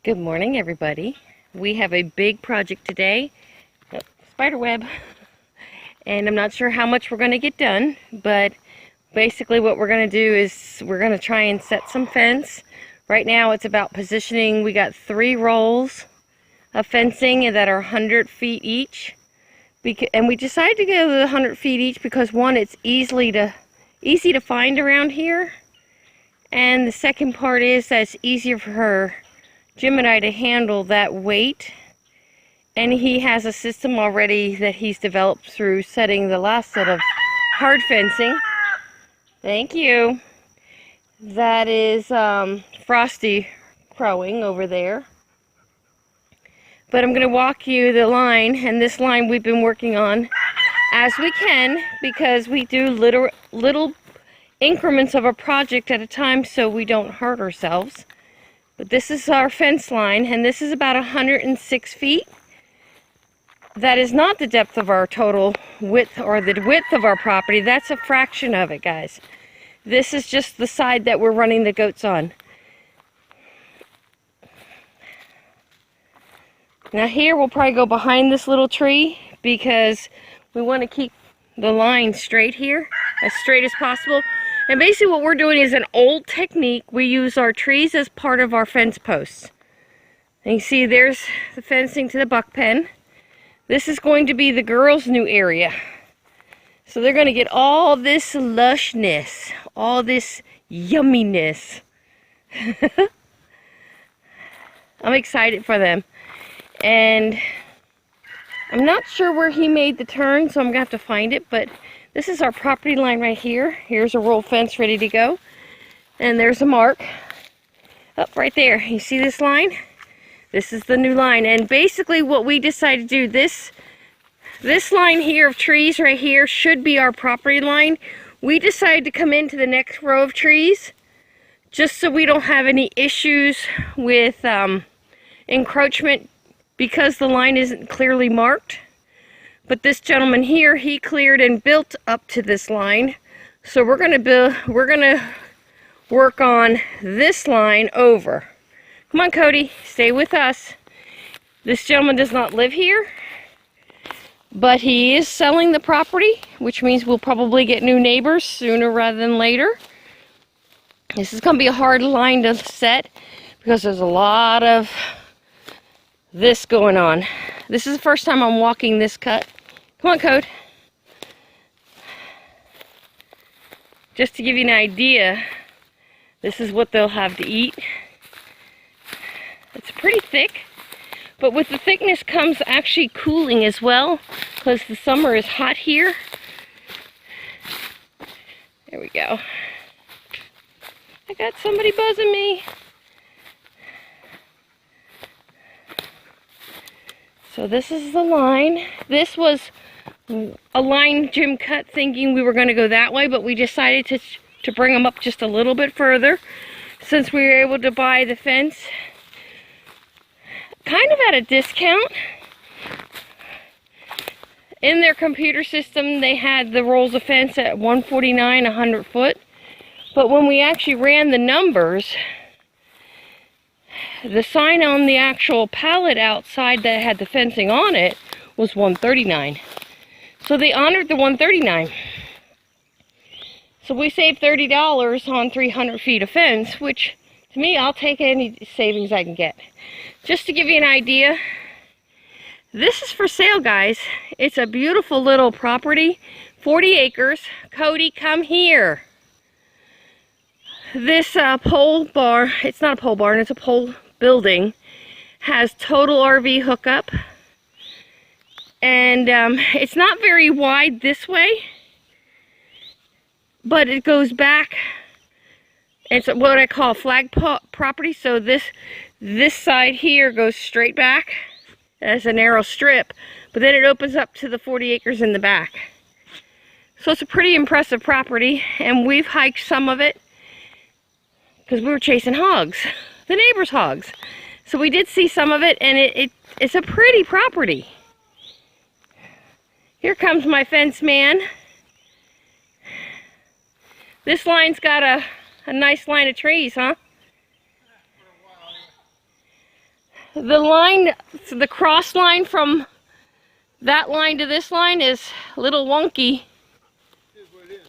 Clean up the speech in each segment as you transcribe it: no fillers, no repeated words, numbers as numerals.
Good morning, everybody. We have a big project today, spider web, and I'm not sure how much we're going to get done, but basically what we're going to do is we're going to try and set some fence. Right now it's about positioning. We got 3 rolls of fencing that are 100 feet each, and we decided to go with 100 feet each because one, it's easy to find around here, and the second part is that it's easier for Jim and I to handle that weight, and he has a system already that he's developed through setting the last set of hard fencing. Thank you. That is Frosty crowing over there. But I'm going to walk you the line, and this line we've been working on as we can because we do little increments of a project at a time so we don't hurt ourselves. But this is our fence line, and this is about 106 feet. That is not the depth of our total width or the width of our property. That's a fraction of it, guys. This is just the side that we're running the goats on. Now here we'll probably go behind this little tree because we want to keep the line straight here, as straight as possible. And basically what we're doing is an old technique. We use our trees as part of our fence posts. And you see there's the fencing to the buck pen. This is going to be the girls' new area. So they're going to get all this lushness, all this yumminess. I'm excited for them. And I'm not sure where he made the turn, so I'm going to have to find it, but this is our property line right here. Here's a roll fence ready to go. And there's a mark up right there. You see this line? This is the new line. And basically what we decided to do, this line here of trees right here should be our property line. We decided to come into the next row of trees just so we don't have any issues with encroachment because the line isn't clearly marked. But this gentleman here, he cleared and built up to this line. So we're gonna work on this line over. Come on, Cody, stay with us. This gentleman does not live here, but he is selling the property, which means we'll probably get new neighbors sooner rather than later. This is gonna be a hard line to set because there's a lot of this going on. This is the first time I'm walking this cut. Come on, Code. Just to give you an idea, this is what they'll have to eat. It's pretty thick, but with the thickness comes actually cooling as well, because the summer is hot here. There we go. I got somebody buzzing me. So this is the line. This was a line Jim cut thinking we were going to go that way, but we decided to bring them up just a little bit further since we were able to buy the fence kind of at a discount. In their computer system they had the rolls of fence at $149 100 foot, but when we actually ran the numbers, the sign on the actual pallet outside that had the fencing on it was $139. So they honored the $139. So we saved $30 on 300 feet of fence, which to me, I'll take any savings I can get. Just to give you an idea, this is for sale, guys. It's a beautiful little property, 40 acres. Cody, come here. This pole barn, it's not a pole barn, it's a pole building, has total RV hookup. And it's not very wide this way, but it goes back. It's what I call flag property. So this side here goes straight back as a narrow strip, but then it opens up to the 40 acres in the back. So it's a pretty impressive property, and we've hiked some of it because we were chasing hogs, the neighbor's hogs. So we did see some of it, and it's a pretty property. Here comes my fence man. This line's got a nice line of trees, huh? the line, the cross line from that line to this line is a little wonky. It is what it is.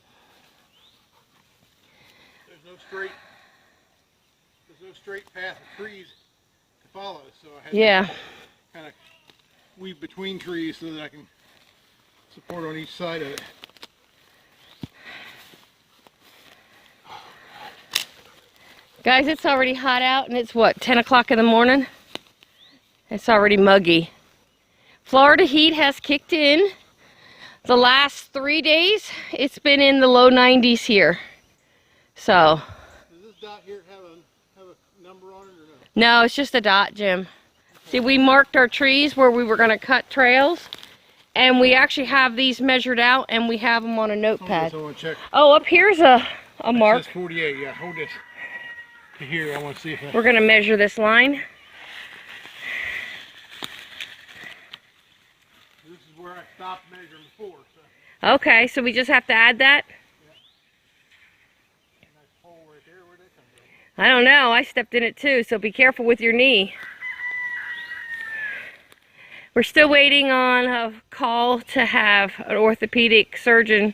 There's no straight path of trees to follow, so I had to kind of weave between trees so that I can support on each side of it. Guys, it's already hot out and it's what, 10 o'clock in the morning? It's already muggy. Florida heat has kicked in. The last 3 days, it's been in the low 90s here. So. Does this dot here have a number on it or no? No, it's just a dot, Jim. See, we marked our trees where we were going to cut trails. And we actually have these measured out and we have them on a notepad. Oh, up here's a mark. It says 48, yeah, hold this to here. I want to see if We're going to measure this line. This is where I stopped measuring before. So. Okay, so we just have to add that? Yeah. Nice hole right there. Where'd that come from? I don't know. I stepped in it too, so be careful with your knee. We're still waiting on a call to have an orthopedic surgeon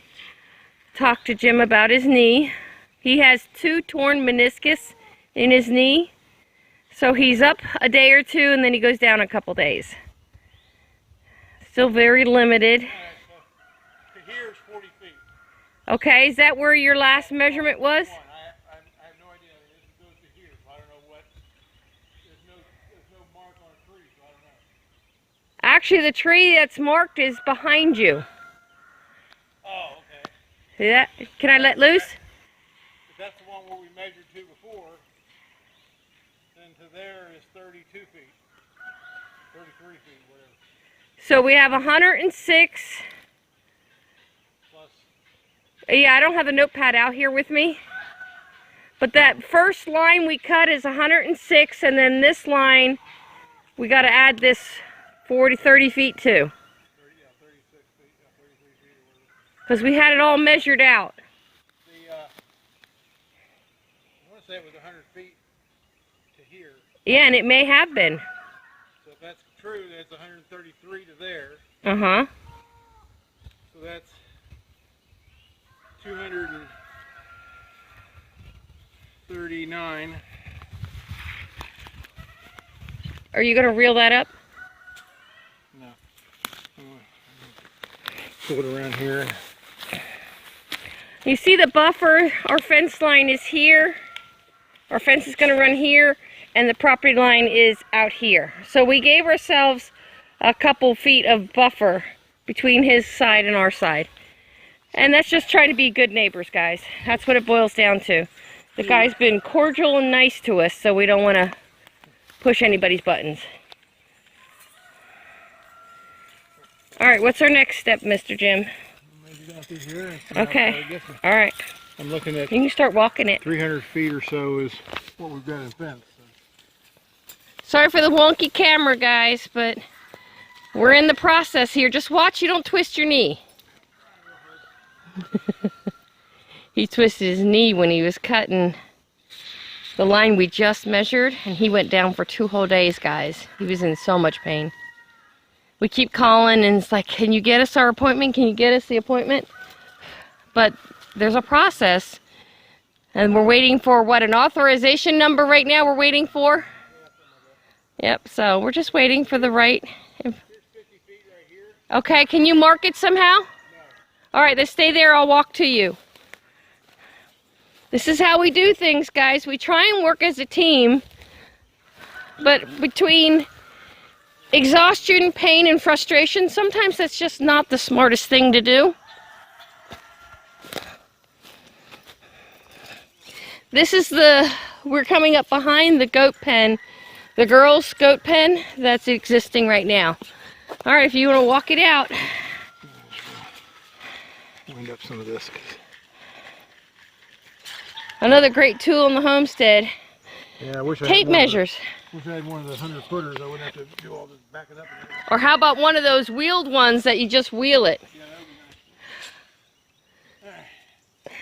talk to Jim about his knee. He has 2 torn meniscus in his knee, so he's up a day or 2 and then he goes down a couple days. Still very limited. All right, so to here is 40 feet. Okay, is that where your last measurement was? I have no idea. It goes to here, so I don't know what. There's no mark on a tree, so I don't know. Actually, the tree that's marked is behind you. Oh, okay. See that? Can I let loose? If that's the one where we measured to before, then to there is 32 feet. 33 feet, whatever. So we have 106. Plus. Yeah, I don't have a notepad out here with me. But that first line we cut is 106, and then this line, we got to add this 30 feet too. 30, yeah, 36 feet, yeah, 33 feet or whatever. Because we had it all measured out. I want to say it was 100 feet to here. Yeah, and it may have been. So if that's true, that's 133 to there. Uh-huh. So that's 239. Are you going to reel that up? No. Pull it around here. You see the buffer, our fence line is here. Our fence is going to run here, and the property line is out here. So we gave ourselves a couple feet of buffer between his side and our side. And that's just trying to be good neighbors, guys. That's what it boils down to. The guy's been cordial and nice to us, so we don't want to push anybody's buttons. All right, what's our next step, Mr. Jim? Maybe down through here. Okay. All right. I'm looking at You can start walking it. 300 feet or so is what we've got in fence. So. Sorry for the wonky camera, guys, but we're in the process here. Just watch you don't twist your knee. He twisted his knee when he was cutting the line we just measured, and he went down for 2 whole days, guys. He was in so much pain. We keep calling, and it's like, can you get us our appointment? Can you get us the appointment? But there's a process, and we're waiting for, what, an authorization number right now we're waiting for? Yep, so we're just waiting for the right... Here's 50 feet right here. Okay, can you mark it somehow? No. All right, then stay there. I'll walk to you. This is how we do things, guys. We try and work as a team, but between exhaustion, pain, and frustration, sometimes that's just not the smartest thing to do. This is we're coming up behind the goat pen, the girls' goat pen that's existing right now. All right, if you want to walk it out. Wind up some of this. Another great tool in the homestead. Yeah, I wish I had Tape measures. Wish I had one of the 100-footers. I wouldn't have to do all this backing up. Or how about one of those wheeled ones that you just wheel it? Yeah, that would be nice. All right.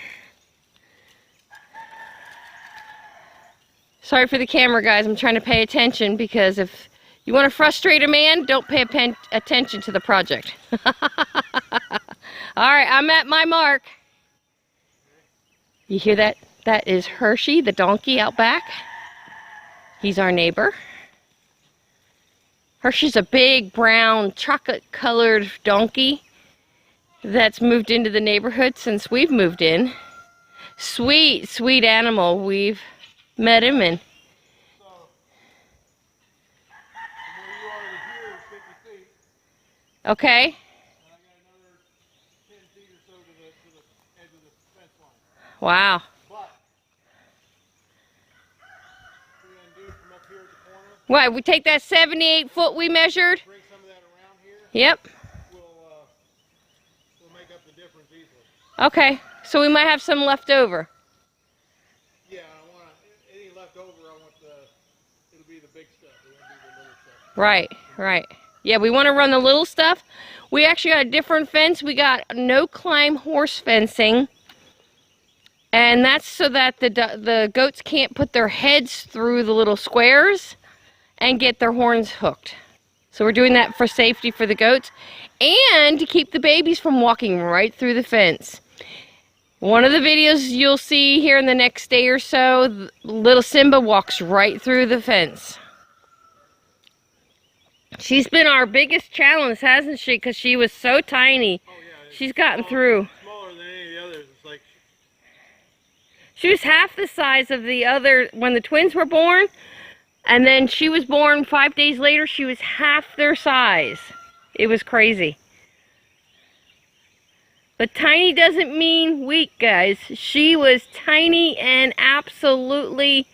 Sorry for the camera, guys. I'm trying to pay attention because if You want to frustrate a man? Don't pay attention to the project. All right, I'm at my mark. You hear that? That is Hershey, the donkey out back. He's our neighbor. Hershey's a big, brown, chocolate-colored donkey that's moved into the neighborhood since we've moved in. Sweet, sweet animal. We've met him and... Okay. And I got another 10 feet or so to the edge of the fence line. Wow. But we undo from up here at the corner. What, we take that 78 foot we measured? Bring some of that around here. Yep. We'll make up the difference easily. Okay. So we might have some left over. Yeah, I want any left over, it'll be the big stuff. It won't be the little stuff. Right, right. Yeah, we want to run the little stuff. We actually got a different fence. We got no climb horse fencing. And that's so that the goats can't put their heads through the little squares and get their horns hooked. So we're doing that for safety for the goats and to keep the babies from walking right through the fence. One of the videos you'll see here in the next day or so, little Simba walks right through the fence. She's been our biggest challenge, hasn't she? Because she was so tiny. Oh, yeah, she's gotten through. Smaller than any of the others. It's like... She was half the size of the other when the twins were born. And then she was born 5 days later. She was half their size. It was crazy. But tiny doesn't mean weak, guys. She was tiny and absolutely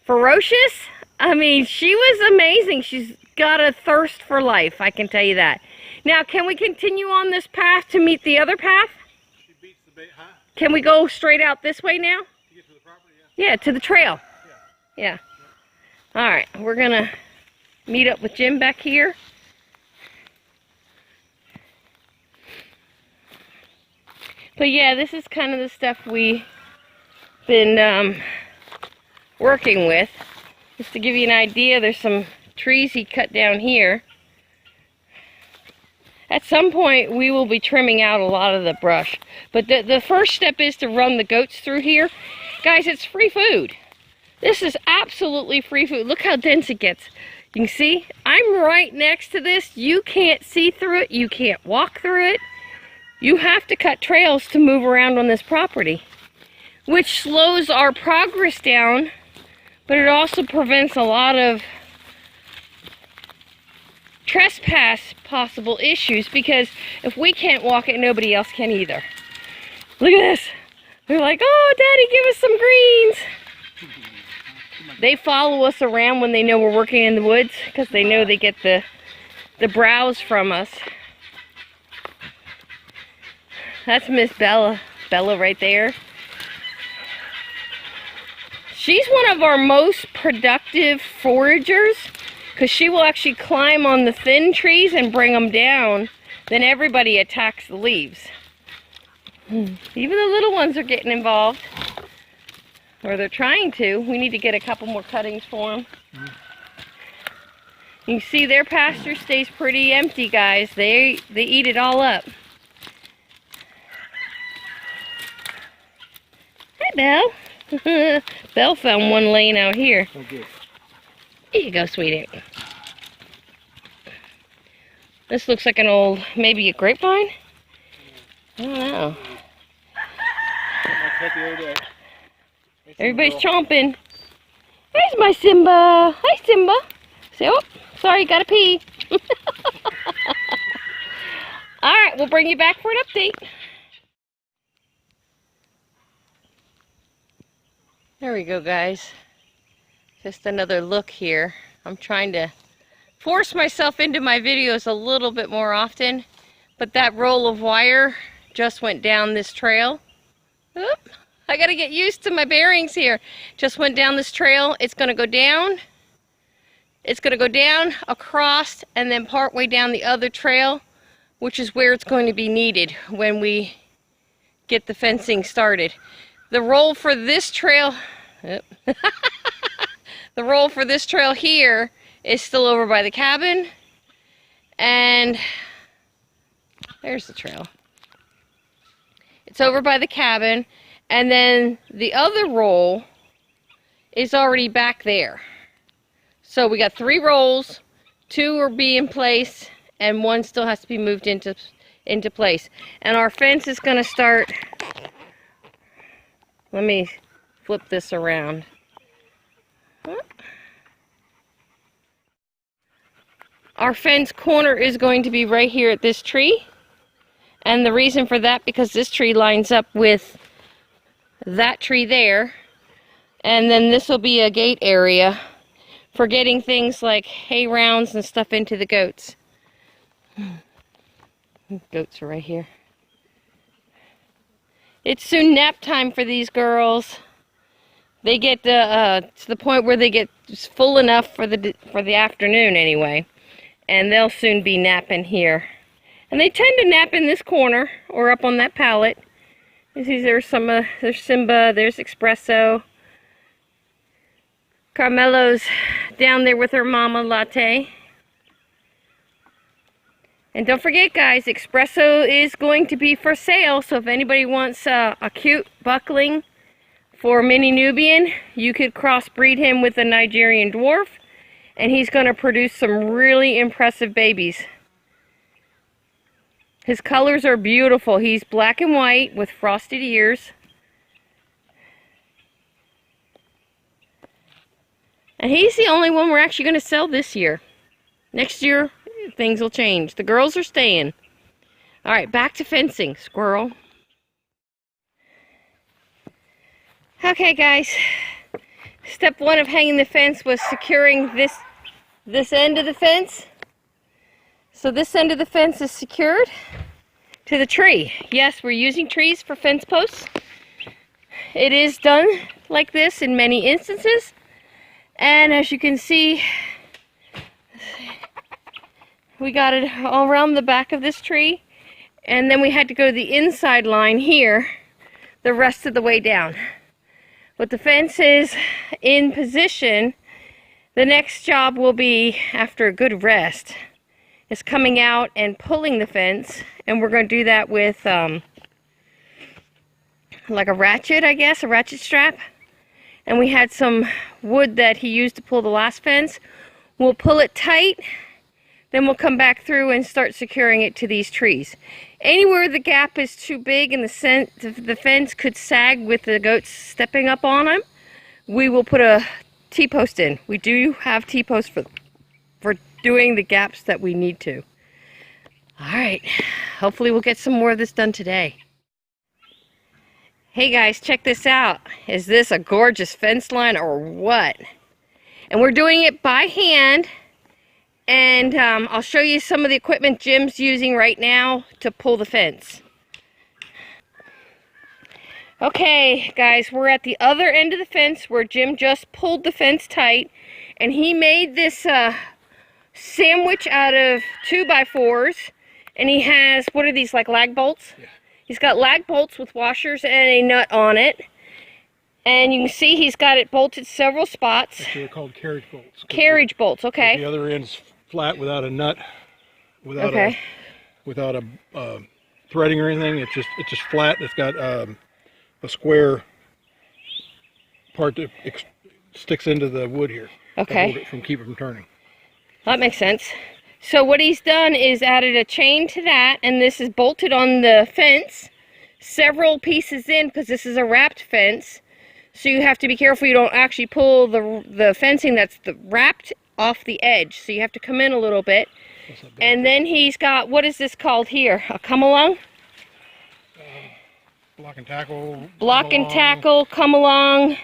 ferocious. I mean, she was amazing. She's got a thirst for life, I can tell you that. Now, can we continue on this path to meet the other path? She beats the bait, huh? Can we go straight out this way now? To get to the property, yeah. Yeah, to the trail. Yeah. All right, we're going to meet up with Jim back here. But yeah, this is kind of the stuff we've been working with. Just to give you an idea, there's some trees he cut down here. At some point, we will be trimming out a lot of the brush. But the first step is to run the goats through here. Guys, it's free food. This is absolutely free food. Look how dense it gets. You can see, I'm right next to this. You can't see through it. You can't walk through it. You have to cut trails to move around on this property, which slows our progress down. But it also prevents a lot of trespass possible issues because if we can't walk it, nobody else can either. Look at this. They're like, oh, Daddy, give us some greens. They follow us around when they know we're working in the woods because they know they get the browse from us. That's Miss Bella. Bella right there. She's one of our most productive foragers because she will actually climb on the thin trees and bring them down. Then everybody attacks the leaves. Even the little ones are getting involved. Or they're trying to. We need to get a couple more cuttings for them. You can see their pasture stays pretty empty, guys. They eat it all up. Hi, Belle. Belle found one laying out here. Okay. Here you go, sweetie. This looks like an old, maybe a grapevine? I don't know. Everybody's chomping. There's my Simba. Hi, Simba. Say, oh, sorry, gotta pee. All right, we'll bring you back for an update. There we go, guys. Just another look here. I'm trying to force myself into my videos a little bit more often, but that roll of wire just went down this trail. Oop, I gotta get used to my bearings here. Just went down this trail. It's gonna go down. It's gonna go down, across, and then part way down the other trail, which is where it's going to be needed when we get the fencing started. The roll for this trail, the roll for this trail here is still over by the cabin. And there's the trail. It's over by the cabin. And then the other roll is already back there. So we got 3 rolls. 2 will be in place, and 1 still has to be moved into place. And our fence is going to start. Let me flip this around. Our fence corner is going to be right here at this tree. And the reason for that, because this tree lines up with that tree there. And then this will be a gate area for getting things like hay rounds and stuff into the goats. Goats are right here. It's soon nap time for these girls. They get to the point where they get full enough for the afternoon anyway. And they'll soon be napping here. And they tend to nap in this corner or up on that pallet. You see there's Simba, there's Espresso. Carmelo's down there with her mama Latte. And don't forget, guys, Espresso is going to be for sale. So if anybody wants a cute buckling for Mini Nubian, you could crossbreed him with a Nigerian dwarf. And he's going to produce some really impressive babies. His colors are beautiful. He's black and white with frosted ears. And he's the only one we're actually going to sell this year. Next year, things will change. The girls are staying. All right, back to fencing. Squirrel. Okay, guys. Step 1 of hanging the fence was securing this end of the fence. So this end of the fence is secured to the tree. Yes, we're using trees for fence posts. It is done like this in many instances. And as you can see, we got it all around the back of this tree. And then we had to go the inside line here the rest of the way down. With the fence is in position, the next job will be, after a good rest, is coming out and pulling the fence. And we're going to do that with like a ratchet, I guess, a ratchet strap. And we had some wood that he used to pull the last fence. We'll pull it tight, then we'll come back through and start securing it to these trees. Anywhere the gap is too big and the fence could sag with the goats stepping up on them, we will put a T-post in. We do have T-posts for doing the gaps that we need to. All right, hopefully we'll get some more of this done today. Hey guys, check this out. Is this a gorgeous fence line or what? And we're doing it by hand. And I'll show you some of the equipment Jim's using right now to pull the fence. Okay, guys, we're at the other end of the fence where Jim just pulled the fence tight. And he made this sandwich out of 2x4s. And he has, what are these, like lag bolts? Yeah. He's got lag bolts with washers and a nut on it. And you can see he's got it bolted several spots. Actually, they're called carriage bolts. Carriage bolts, okay. The other end's flat without a nut, without a threading or anything. It's just flat. It's got a square part that sticks into the wood here. Okay. To hold it keep it from turning. That makes sense. So what he's done is added a chain to that, and this is bolted on the fence, several pieces in, because this is a wrapped fence. So you have to be careful you don't actually pull the fencing that's wrapped off the edge. So you have to come in a little bit. And then he's got, what is this called here? A come along? Block and tackle. Block and tackle, come along.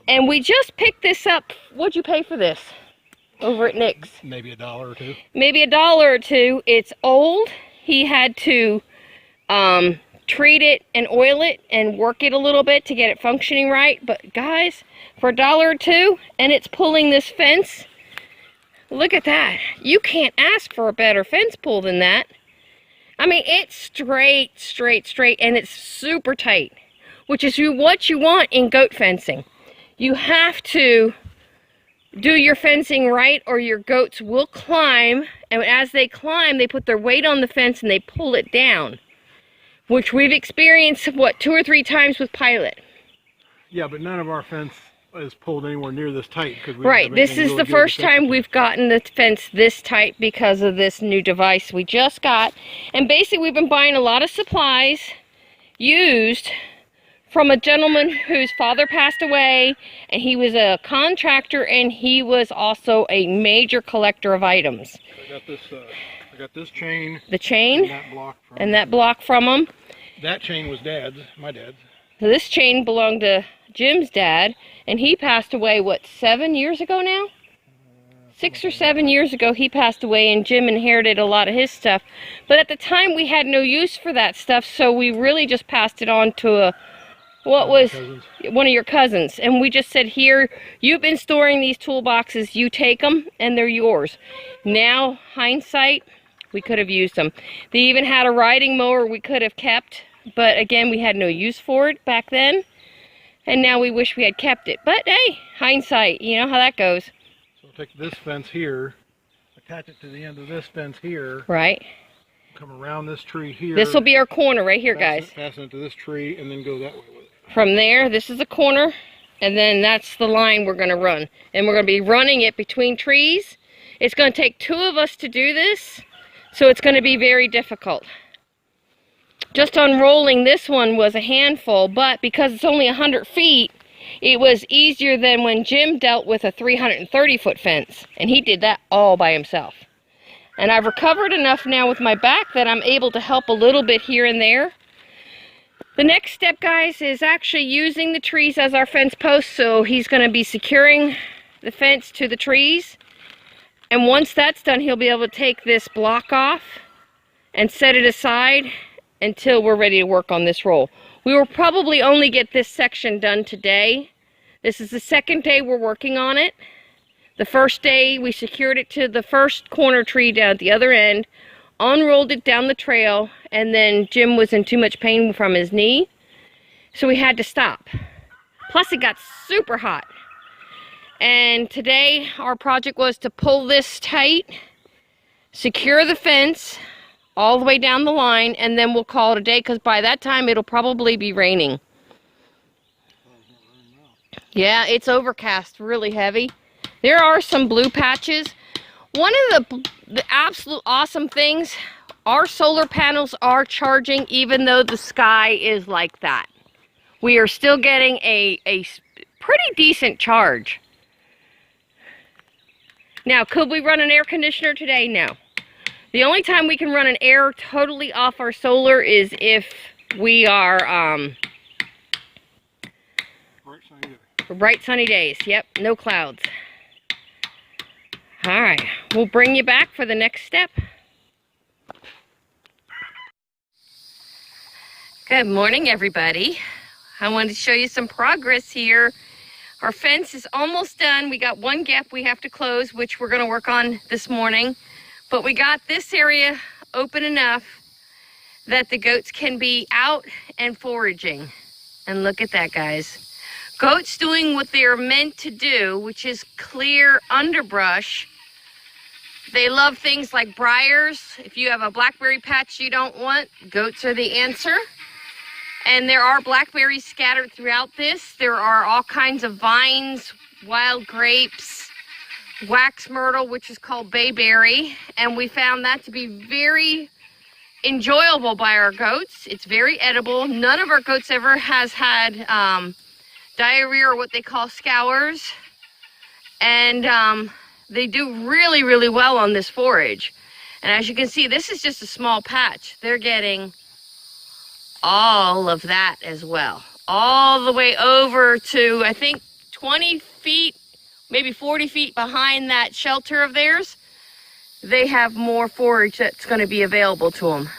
And we just picked this up. What'd you pay for this? Over at Nick's. Maybe $1 or $2. Maybe $1 or $2. It's old. He had to treat it and oil it and work it a little bit to get it functioning right. But guys, for $1 or $2, and it's pulling this fence. Look at that. You can't ask for a better fence pull than that. I mean, it's straight, and it's super tight, which is what you want in goat fencing. You have to do your fencing right, or your goats will climb, and as they climb, they put their weight on the fence and they pull it down, which we've experienced, what, 2 or 3 times with Pilot. Yeah, but none of our fence is pulled anywhere near this tight. Right, this is the first time we've gotten the fence this tight because of this new device we just got. And basically we've been buying a lot of supplies used from a gentleman whose father passed away, and he was a contractor, and he was also a major collector of items. I got this chain. The chain and that block from him. That chain was Dad's, my dad's. So this chain belonged to Jim's dad, and he passed away, what, 7 years ago now? 6 or 7 years ago he passed away, and Jim inherited a lot of his stuff. But at the time we had no use for that stuff, so we really just passed it on to one of your cousins. And we just said, here, you've been storing these toolboxes, you take them, and they're yours. Now, hindsight, we could have used them. They even had a riding mower we could have kept, but again, we had no use for it back then. And now we wish we had kept it. But hey, hindsight, you know how that goes. So I'll take this fence here, attach it to the end of this fence here. Right. Come around this tree here. This will be our corner right here, guys. Fasten it to this tree and then go that way with it. From there, this is a corner, and then that's the line we're going to run. And we're going to be running it between trees. It's going to take 2 of us to do this, so it's going to be very difficult. Just unrolling this one was a handful, but because it's only 100 feet, it was easier than when Jim dealt with a 330-foot fence, and he did that all by himself. And I've recovered enough now with my back that I'm able to help a little bit here and there. The next step, guys, is actually using the trees as our fence posts, so he's going to be securing the fence to the trees. And once that's done, he'll be able to take this block off and set it aside until we're ready to work on this roll. We will probably only get this section done today. This is the second day we're working on it. The first day we secured it to the first corner tree down at the other end, unrolled it down the trail, and then Jim was in too much pain from his knee, so we had to stop. Plus it got super hot. And today our project was to pull this tight, secure the fence all the way down the line, and then we'll call it a day, because by that time it'll probably be raining. Yeah, it's overcast really heavy. There are some blue patches. One of the absolute awesome things, our solar panels are charging even though the sky is like that. We are still getting a pretty decent charge. Now, could we run an air conditioner today? No. The only time we can run an air totally off our solar is if we are bright sunny days. Yep, no clouds. All right, we'll bring you back for the next step. Good morning, everybody. I wanted to show you some progress here. Our fence is almost done. We got one gap we have to close, which we're going to work on this morning. But we got this area open enough that the goats can be out and foraging. And look at that, guys. Goats doing what they're meant to do, which is clear underbrush. They love things like briars. If you have a blackberry patch you don't want, goats are the answer. And there are blackberries scattered throughout this. There are all kinds of vines, wild grapes, wax myrtle, which is called bayberry. And we found that to be very enjoyable by our goats. It's very edible. None of our goats ever has had diarrhea or what they call scours. And they do really, really well on this forage. And as you can see, this is just a small patch. They're getting all of that as well. All the way over to, I think, 20 feet, maybe 40 feet behind that shelter of theirs. They have more forage that's going to be available to them.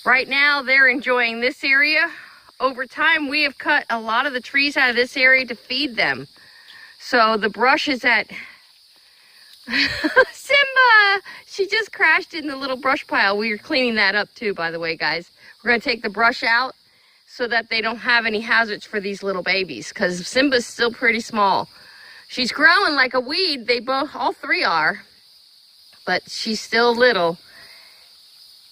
Right now, they're enjoying this area. Over time, we have cut a lot of the trees out of this area to feed them. So the brush is at... Simba! She just crashed in the little brush pile. We are cleaning that up too, by the way, guys. We're going to take the brush out so that they don't have any hazards for these little babies, because Simba's still pretty small. She's growing like a weed. They both, all three are, but she's still little.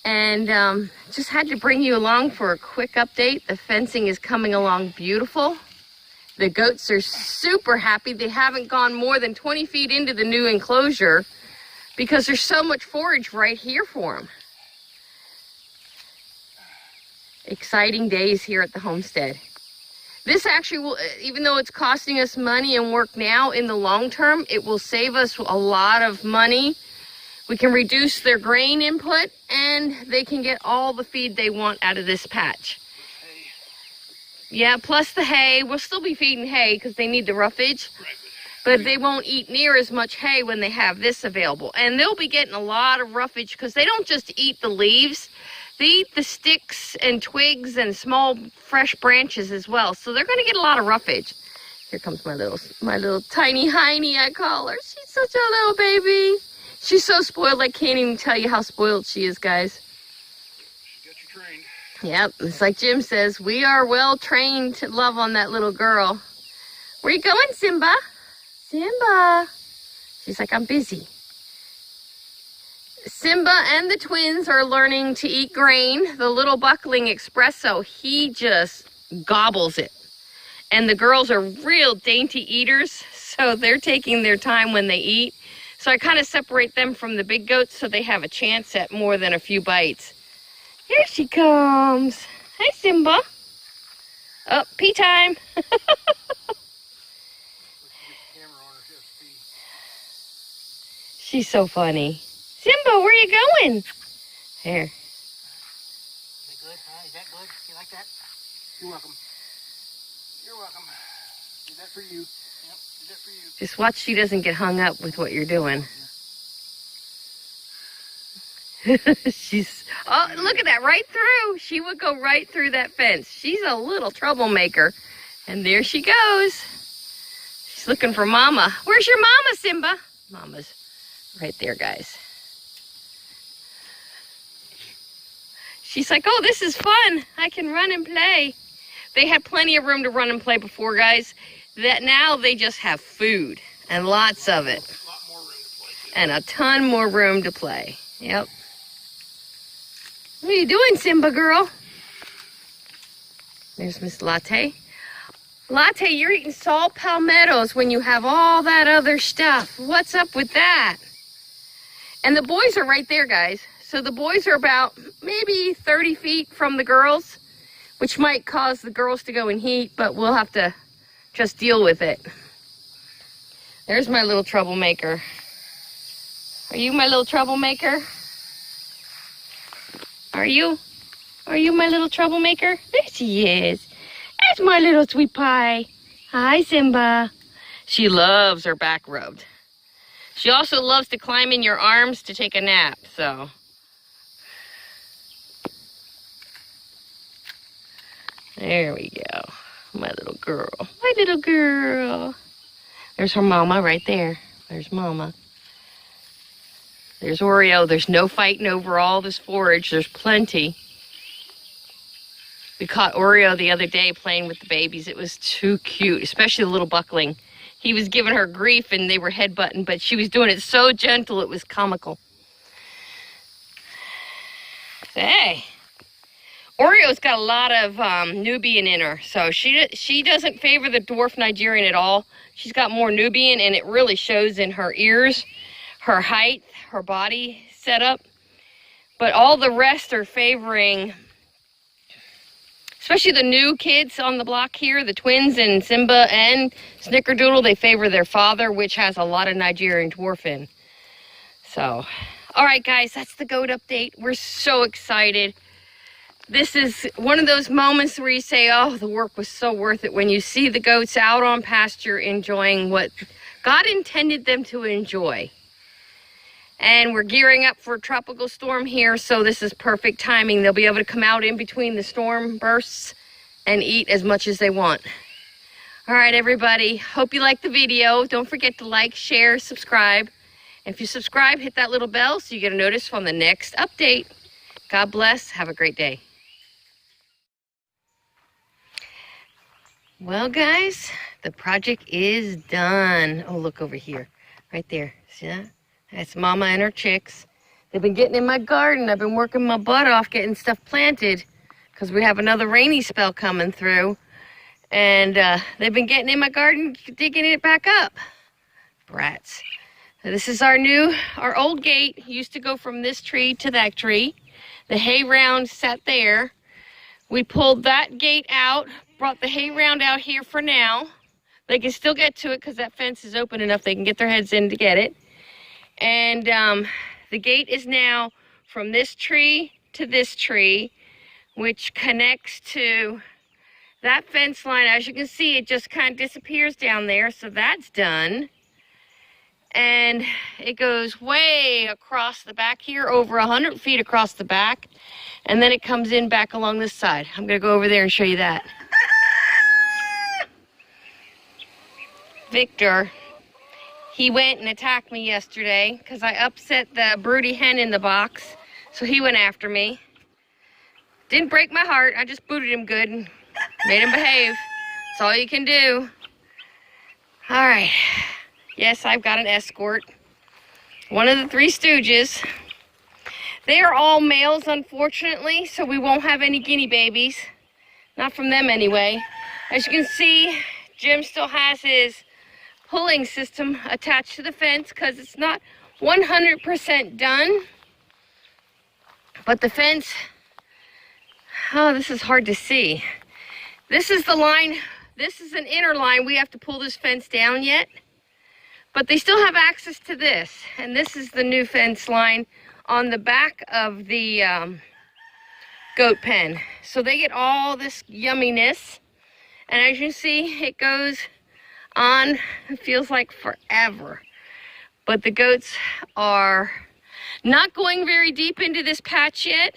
And just had to bring you along for a quick update. The fencing is coming along beautiful. The goats are super happy. They haven't gone more than 20 feet into the new enclosure because there's so much forage right here for them. Exciting days here at the homestead. This actually will, even though it's costing us money and work now, in the long term, it will save us a lot of money. We can reduce their grain input and they can get all the feed they want out of this patch. Yeah, plus the hay. We'll still be feeding hay because they need the roughage. But they won't eat near as much hay when they have this available. And they'll be getting a lot of roughage because they don't just eat the leaves. They eat the sticks and twigs and small fresh branches as well. So they're going to get a lot of roughage. Here comes my little tiny hiney, I call her. She's such a little baby. She's so spoiled, I can't even tell you how spoiled she is, guys. She got you trained. Yep, it's like Jim says, we are well trained to love on that little girl. Where you going, Simba? Simba. She's like, I'm busy. Simba and the twins are learning to eat grain. The little buckling espresso, he just gobbles it. And the girls are real dainty eaters, so they're taking their time when they eat. So I kind of separate them from the big goats so they have a chance at more than a few bites. Here she comes. Hi, Simba. Oh, pee time. She's so funny. Simba, where you going? Here. Is that good? Is that good? You like that? You're welcome. You're welcome. Did that for you. Yep, did that for you. Just watch she doesn't get hung up with what you're doing. Oh, look at that, right through. She would go right through that fence. She's a little troublemaker. And there she goes. She's looking for Mama. Where's your Mama, Simba? Mama's right there, guys. She's like, oh, this is fun. I can run and play. They had plenty of room to run and play before, guys. That now they just have food and lots of it. A lot more room to play, too. And a ton more room to play. Yep. What are you doing, Simba girl? There's Miss Latte. Latte, you're eating salt palmettos when you have all that other stuff. What's up with that? And the boys are right there, guys. So the boys are about maybe 30 feet from the girls, which might cause the girls to go in heat, but we'll have to just deal with it. There's my little troublemaker. Are you my little troublemaker? Are you? Are you my little troublemaker? There she is. That's my little sweet pie. Hi, Simba. She loves her back rubbed. She also loves to climb in your arms to take a nap, so. There we go. My little girl. My little girl. There's her mama right there. There's Mama. There's Oreo. There's no fighting over all this forage. There's plenty. We caught Oreo the other day playing with the babies. It was too cute, especially the little buckling. He was giving her grief and they were headbutting, but she was doing it so gentle it was comical. Hey. Oreo's got a lot of Nubian in her, so she doesn't favor the dwarf Nigerian at all. She's got more Nubian, and it really shows in her ears, her height, her body setup. But all the rest are favoring, especially the new kids on the block here, the twins and Simba and Snickerdoodle, they favor their father, which has a lot of Nigerian dwarf in. So, all right, guys, that's the goat update. We're so excited. This is one of those moments where you say, oh, the work was so worth it, when you see the goats out on pasture enjoying what God intended them to enjoy. And we're gearing up for a tropical storm here, so this is perfect timing. They'll be able to come out in between the storm bursts and eat as much as they want. All right, everybody. Hope you liked the video. Don't forget to like, share, subscribe. And if you subscribe, hit that little bell so you get a notice from the next update. God bless. Have a great day. Well, guys, the project is done. Oh, look over here. Right there. See that? That's Mama and her chicks. They've been getting in my garden. I've been working my butt off getting stuff planted because we have another rainy spell coming through. And they've been getting in my garden, digging it back up. Brats. This is our old gate. Used to go from this tree to that tree. The hay round sat there. We pulled that gate out, brought the hay round out here for now. They can still get to it because that fence is open enough they can get their heads in to get it. And the gate is now from this tree to this tree, which connects to that fence line. As you can see, it just kind of disappears down there, so that's done. And it goes way across the back here, over 100 feet across the back. And then it comes in back along this side. I'm going to go over there and show you that. Victor, he went and attacked me yesterday because I upset the broody hen in the box. So he went after me. Didn't break my heart. I just booted him good and made him behave. That's all you can do. All right. Yes, I've got an escort. One of the Three Stooges. They are all males, unfortunately, so we won't have any guinea babies. Not from them anyway. As you can see, Jim still has his pulling system attached to the fence because it's not 100% done. But the fence, oh, this is hard to see. This is the line, this is an inner line. We have to pull this fence down yet. But they still have access to this. And this is the new fence line on the back of the goat pen. So they get all this yumminess. And as you see, it goes on, it feels like forever. But the goats are not going very deep into this patch yet.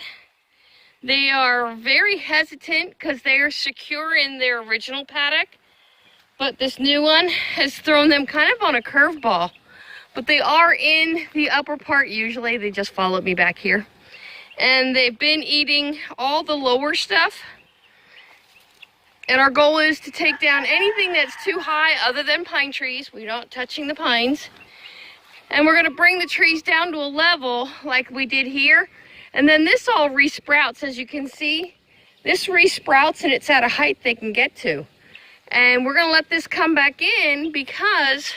They are very hesitant because they are secure in their original paddock. But this new one has thrown them kind of on a curveball. But they are in the upper part usually. They just followed me back here. And they've been eating all the lower stuff. And our goal is to take down anything that's too high other than pine trees. We're not touching the pines. And we're going to bring the trees down to a level like we did here. And then this all resprouts, as you can see. This resprouts and it's at a height they can get to. And we're going to let this come back in because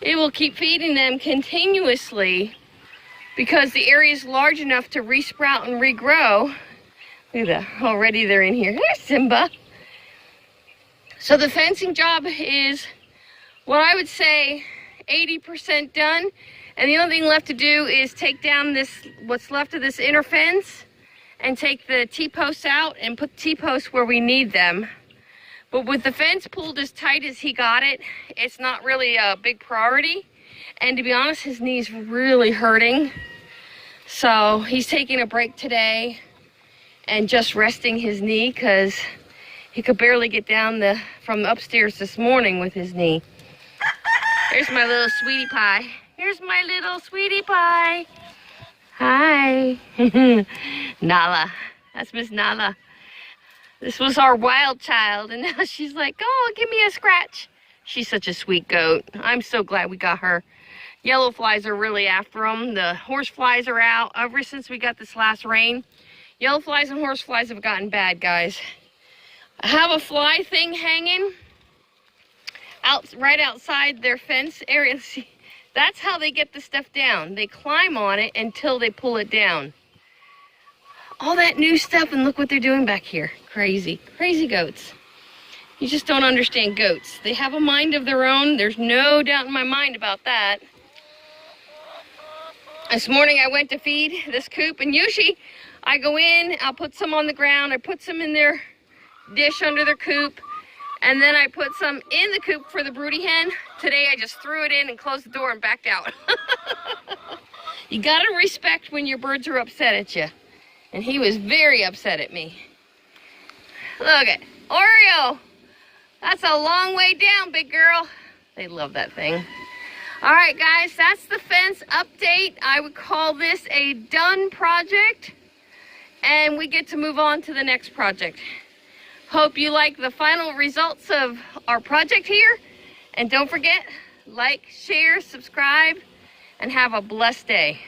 it will keep feeding them continuously because the area is large enough to resprout and regrow. Look at that. Already they're in here. There's Simba. So the fencing job is what I would say 80% done. And the only thing left to do is take down this, what's left of this inner fence, and take the T-posts out and put T-posts where we need them. But with the fence pulled as tight as he got it, it's not really a big priority. And to be honest, his knee's really hurting. So he's taking a break today and just resting his knee because he could barely get down from upstairs this morning with his knee. Here's my little sweetie pie. Here's my little sweetie pie. Hi. Nala. That's Miss Nala. This was our wild child, and now she's like, oh, give me a scratch. She's such a sweet goat. I'm so glad we got her. Yellow flies are really after them. The horse flies are out ever since we got this last rain. Yellow flies and horse flies have gotten bad, guys. I have a fly thing hanging right outside their fence area. See, that's how they get the stuff down. They climb on it until they pull it down. All that new stuff, and look what they're doing back here. Crazy, crazy goats. You just don't understand goats. They have a mind of their own. There's no doubt in my mind about that. This morning I went to feed this coop, and usually I go in, I'll put some on the ground, I put some in their dish under their coop, and then I put some in the coop for the broody hen. Today I just threw it in and closed the door and backed out. You gotta respect when your birds are upset at you. And he was very upset at me. Look at Oreo. That's a long way down, big girl. They love that thing. All right, guys, that's the fence update. I would call this a done project. And we get to move on to the next project. Hope you like the final results of our project here. And don't forget, like, share, subscribe, and have a blessed day.